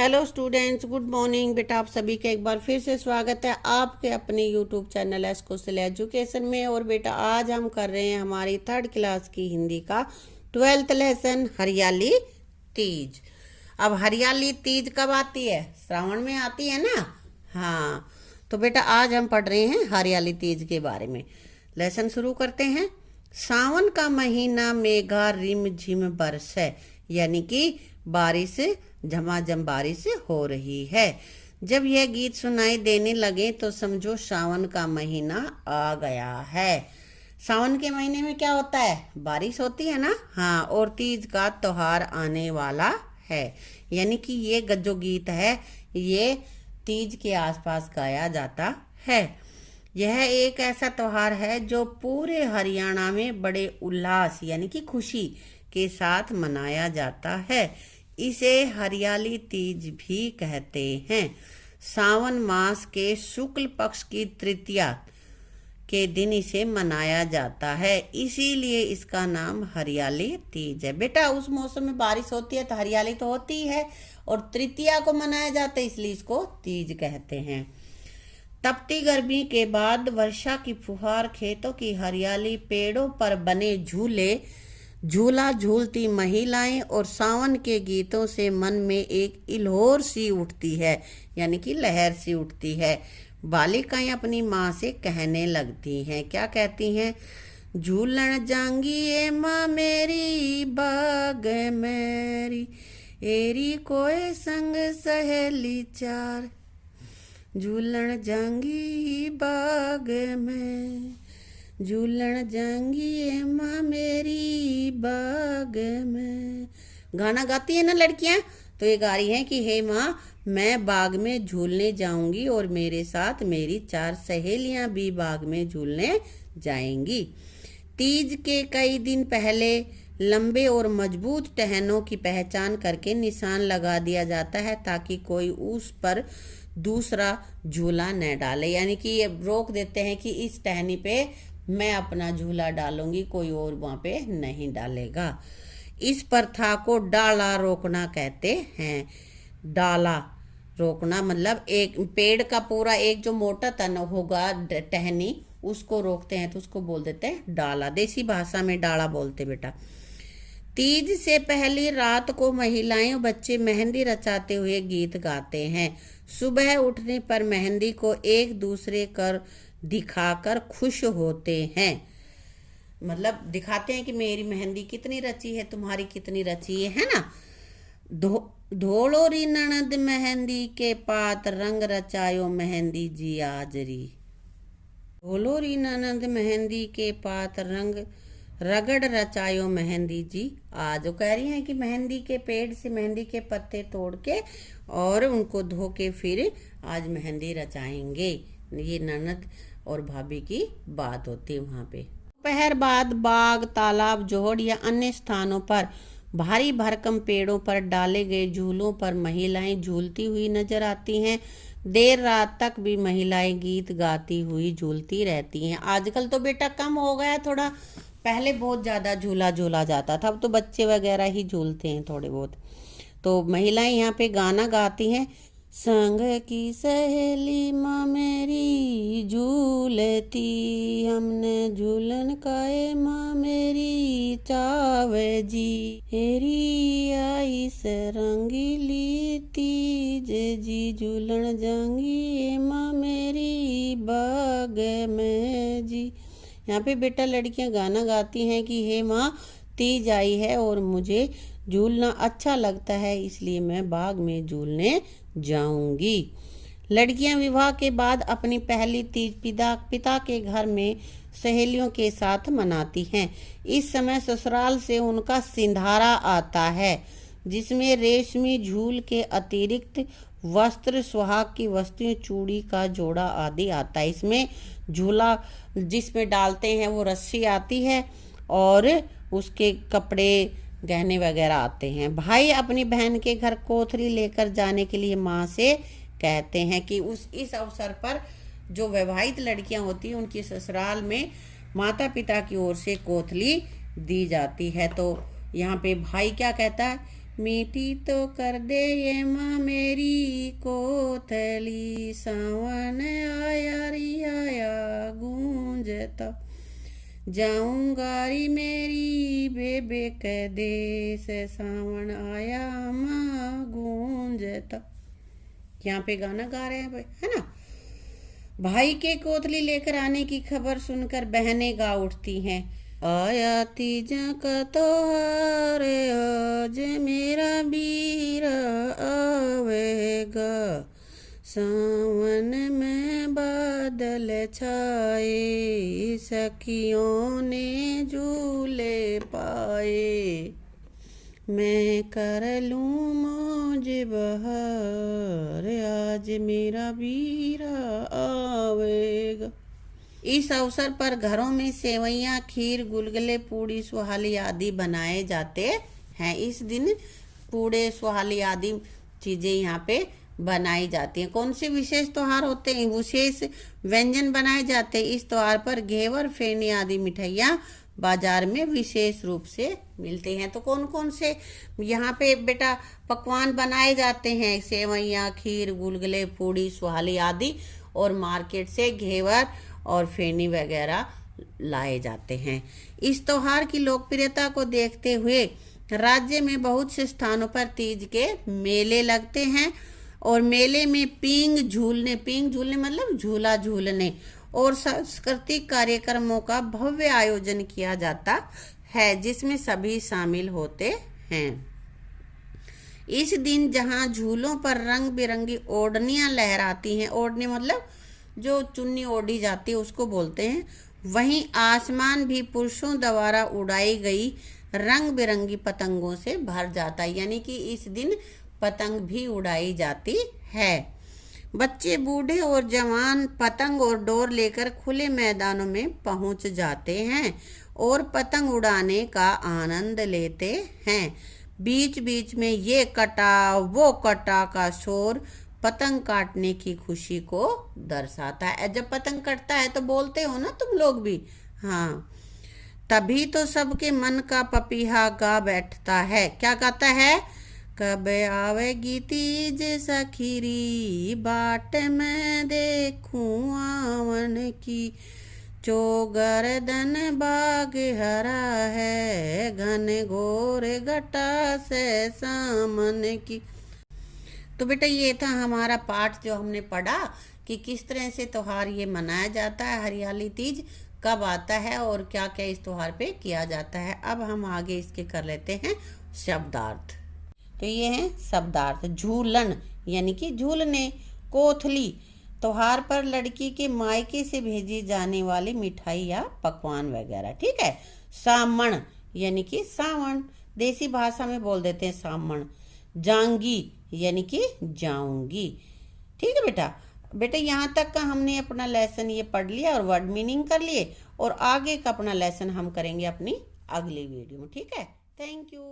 Hello students, good morning बेटा। आप सभी का एक बार फिर से स्वागत है आपके अपने यूट्यूब चैनल एस्कोसल एजुकेशन में। और बेटा आज हम कर रहे हैं हमारी 3rd क्लास की हिंदी का 12th लेसन हरियाली तीज। अब हरियाली तीज कब आती है? श्रावण में आती है ना। हाँ, तो बेटा आज हम पढ़ रहे हैं हरियाली तीज के बारे में। लेसन शुरू करते हैं। सावन का महीना मेघा रिम झिम बरसे, यानी कि बारिश झमाझम बारिश हो रही है। जब यह गीत सुनाई देने लगे तो समझो सावन का महीना आ गया है। सावन के महीने में क्या होता है? बारिश होती है ना। हाँ, और तीज का त्योहार आने वाला है, यानी कि ये जो गीत है ये तीज के आसपास गाया जाता है। यह एक ऐसा त्योहार है जो पूरे हरियाणा में बड़े उल्लास यानी कि खुशी के साथ मनाया जाता है। इसे हरियाली तीज भी कहते हैं। सावन मास के शुक्ल पक्ष की तृतीया के दिन इसे मनाया जाता है, इसीलिए इसका नाम हरियाली तीज है। बेटा उस मौसम में बारिश होती है तो हरियाली तो होती है, और तृतीया को मनाया जाता है इसलिए इसको तीज कहते हैं। तपती गर्मी के बाद वर्षा की फुहार, खेतों की हरियाली, पेड़ों पर बने झूले, झूला झूलती महिलाएं और सावन के गीतों से मन में एक इल्होर सी उठती है, यानी कि लहर सी उठती है। बालिकाएं अपनी माँ से कहने लगती हैं, क्या कहती हैं? झूलन जांगी ए माँ मेरी, बाग मेरी एरी कोई संग सहेली चार, झूलन जांगी बाग में, झूलन जाएंगी माँ मेरी बाग में। गाना गाती है ना लड़कियां, तो ये गा रही हैं कि हे माँ मैं बाग में झूलने जाऊंगी और मेरे साथ मेरी 4 सहेलियां भी बाग में झूलने जाएंगी। तीज के कई दिन पहले लंबे और मजबूत टहनों की पहचान करके निशान लगा दिया जाता है, ताकि कोई उस पर दूसरा झूला न डाले, यानी कि ये रोक देते हैं कि इस टहनी पे मैं अपना झूला डालूंगी, कोई और वहां पे नहीं डालेगा। इस प्रथा को डाला रोकना कहते हैं। डाला रोकना मतलब एक पेड़ का पूरा एक जो मोटा तन होगा टहनी, उसको रोकते हैं तो उसको बोल देते हैं डाला। देसी भाषा में डाला बोलते बेटा। तीज से पहली रात को महिलाएं और बच्चे मेहंदी रचाते हुए गीत गाते हैं। सुबह उठने पर मेहंदी को एक दूसरे कर दिखाकर खुश होते हैं, मतलब दिखाते हैं कि मेरी मेहंदी कितनी रची है, तुम्हारी कितनी रची है ना। धोलो री ननद मेहंदी के पात, रंग रचायो मेहंदी जी आजरी। धोलो री ननद मेहंदी के पात, रंग रगड़ रचायो मेहंदी जी आज। वो कह रही हैं कि मेहंदी के पेड़ से मेहंदी के पत्ते तोड़ के और उनको धो के फिर आज मेहंदी रचाएंगे। ये ननद और भाभी की बात होती है वहाँ पे। दोपहर बाद बाग, तालाब, जोहड़ या अन्य स्थानों पर भारी भरकम पेड़ों पर डाले गए झूलों पर महिलाएं झूलती हुई नजर आती हैं। देर रात तक भी महिलाएं गीत गाती हुई झूलती रहती हैं। आजकल तो बेटा कम हो गया थोड़ा, पहले बहुत ज्यादा झूला झूला जाता था, अब तो बच्चे वगैरह ही झूलते हैं थोड़े बहुत। तो महिलाएं यहाँ पे गाना गाती हैं। संग की सहेली माँ मेरी झूलती, हमने झूलन काए माँ मेरी चावे जी, हेरी आई सरंगीली तीज जी, झूलन जांगी माँ मेरी बाग में जी। यहाँ पे बेटा लड़कियां गाना गाती हैं कि हे माँ तीज आई है और मुझे झूलना अच्छा लगता है, इसलिए मैं बाग में झूलने जाऊंगी। लड़कियां विवाह के बाद अपनी पहली तीज पिता के घर में सहेलियों के साथ मनाती हैं। इस समय ससुराल से उनका सिंधारा आता है, जिसमें रेशमी झूल के अतिरिक्त वस्त्र, सुहाग की वस्तुएं, चूड़ी का जोड़ा आदि आता है। इसमें झूला जिसमें डालते हैं वो रस्सी आती है और उसके कपड़े गहने वगैरह आते हैं। भाई अपनी बहन के घर कोथरी लेकर जाने के लिए माँ से कहते हैं कि इस अवसर पर जो विवाहित लड़कियां होती हैं उनकी ससुराल में माता पिता की ओर से कोथली दी जाती है। तो यहाँ पे भाई क्या कहता है मीठी तो कर दे ये माँ मेरी कोथली, सावन आया री आया गूंजता, जाऊंगारी मेरी बेबे कह देश, सावन आया माँ गूंजता। यहाँ पे गाना गा रहे हैं भाई, है ना। भाई के कोतली लेकर आने की खबर सुनकर बहनें गा उठती हैं। आया तीज का त्योहार आज मेरा बीरा आवेगा, सावन में बादल छाए, सखियों ने झूले पाए, मैं कर लूँ मौज बहार, आज मेरा बीरा आवेगा। इस अवसर पर घरों में सेवैयाँ, खीर, गुलगुले, पूड़ी, सुहाली आदि बनाए जाते हैं। इस दिन पूड़े, सुहाली आदि चीज़ें यहाँ पे बनाई जाती हैं। कौन से विशेष त्योहार होते हैं, विशेष व्यंजन बनाए जाते हैं। इस त्योहार पर घेवर, फेनी आदि मिठाइयाँ बाजार में विशेष रूप से मिलते हैं। तो कौन कौन से यहाँ पे बेटा पकवान बनाए जाते हैं, सेवैयाँ, खीर, गुलगुले, पूड़ी, सुहाली आदि, और मार्केट से घेवर और फेनी वगैरह लाए जाते हैं। इस त्योहार की लोकप्रियता को देखते हुए राज्य में बहुत से स्थानों पर तीज के मेले लगते हैं, और मेले में पींग झूलने मतलब झूला झूलने और सांस्कृतिक कार्यक्रमों का भव्य आयोजन किया जाता है, जिसमें सभी शामिल होते हैं। इस दिन जहां झूलों पर रंग बिरंगी ओढ़नियां लहराती हैं, ओढ़नी मतलब जो चुन्नी ओढ़ी जाती है उसको बोलते हैं, वहीं आसमान भी पुरुषों द्वारा उड़ाई गई रंग बिरंगी पतंगों से भर जाता है। यानी कि इस दिन पतंग भी उड़ाई जाती है। बच्चे, बूढ़े और जवान पतंग और डोर लेकर खुले मैदानों में पहुंच जाते हैं और पतंग उड़ाने का आनंद लेते हैं। बीच बीच में ये कटा वो कटा का शोर पतंग काटने की खुशी को दर्शाता है। जब पतंग कटता है तो बोलते हो ना तुम लोग भी, हाँ, तभी तो सबके मन का पपीहा गा बैठता है। क्या गाता है? कब आवेगी तीज सखीरी, बाट में देखूं आवन की, चौगरदन बाग हरा है, घन घोर घटा से सामन की। तो बेटा ये था हमारा पाठ जो हमने पढ़ा कि किस तरह से त्योहार ये मनाया जाता है। हरियाली तीज कब आता है और क्या क्या इस त्योहार पे किया जाता है। अब हम आगे इसके कर लेते हैं शब्दार्थ। तो ये है शब्दार्थ। झूलन यानी कि झूलने, कोथली त्योहार पर लड़की के मायके से भेजी जाने वाली मिठाई या पकवान वगैरह, ठीक है। सामण यानी कि सावन, देसी भाषा में बोल देते हैं सामण। जांगी यानी कि जाऊंगी, ठीक है बेटा। बेटा यहाँ तक का हमने अपना लेसन ये पढ़ लिया और वर्ड मीनिंग कर लिए, और आगे का अपना लेसन हम करेंगे अपनी अगली वीडियो में, ठीक है। Thank you.